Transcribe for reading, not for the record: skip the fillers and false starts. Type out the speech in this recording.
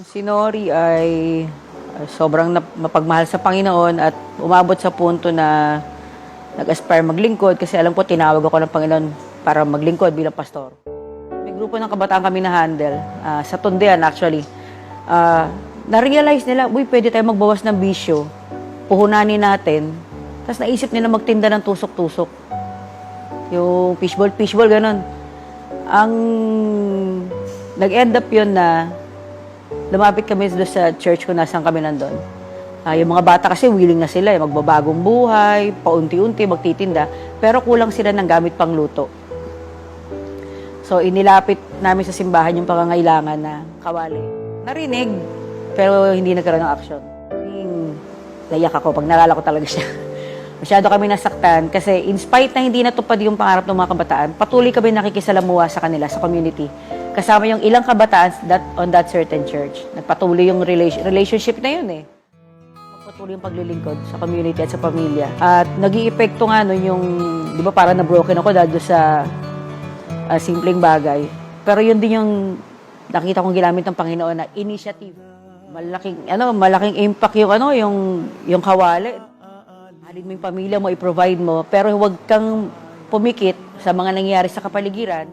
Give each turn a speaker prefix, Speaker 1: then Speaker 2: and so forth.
Speaker 1: Si Nori ay sobrang mapagmahal sa Panginoon at umabot sa punto na nag-aspire maglingkod kasi alam ko tinawag ako ng Panginoon para maglingkod bilang pastor. May grupo ng kabataan kami na handle, sa Tundian actually. Na-realize nila, uy, pwede tayo magbawas ng bisyo, puhunanin natin, tapos naisip nila magtinda ng tusok-tusok. Yung fishball, ganun. Ang nag-end up yun na lumapit kami doon sa church kung nasaan kami nandun. Yung mga bata kasi willing na sila, magbabagong buhay, paunti-unti, magtitinda, pero kulang sila ng gamit pang luto. So, inilapit namin sa simbahan yung pangangailangan na kawali. Narinig, pero hindi nagkaroon ng action. Naiyak ako pag nalala ko talaga siya. Masyado kami nasaktan kasi in spite na hindi natupad yung pangarap ng mga kabataan, patuloy kami nakikisalamuha sa kanila, sa community. Kasama yung ilang kabataan on that certain church. Nagpatuloy yung relationship na yun eh. Patuloy yung paglilingkod sa community at sa pamilya. At nag-i-epekto nga nun yung, di ba parang na-broken ako dahil sa simpleng bagay. Pero yun din yung nakita kong ginamit ng Panginoon na initiative. Malaking impact yung kawali. Halin mo yung pamilya mo, i-provide mo, pero huwag kang pumikit sa mga nangyayari sa kapaligiran.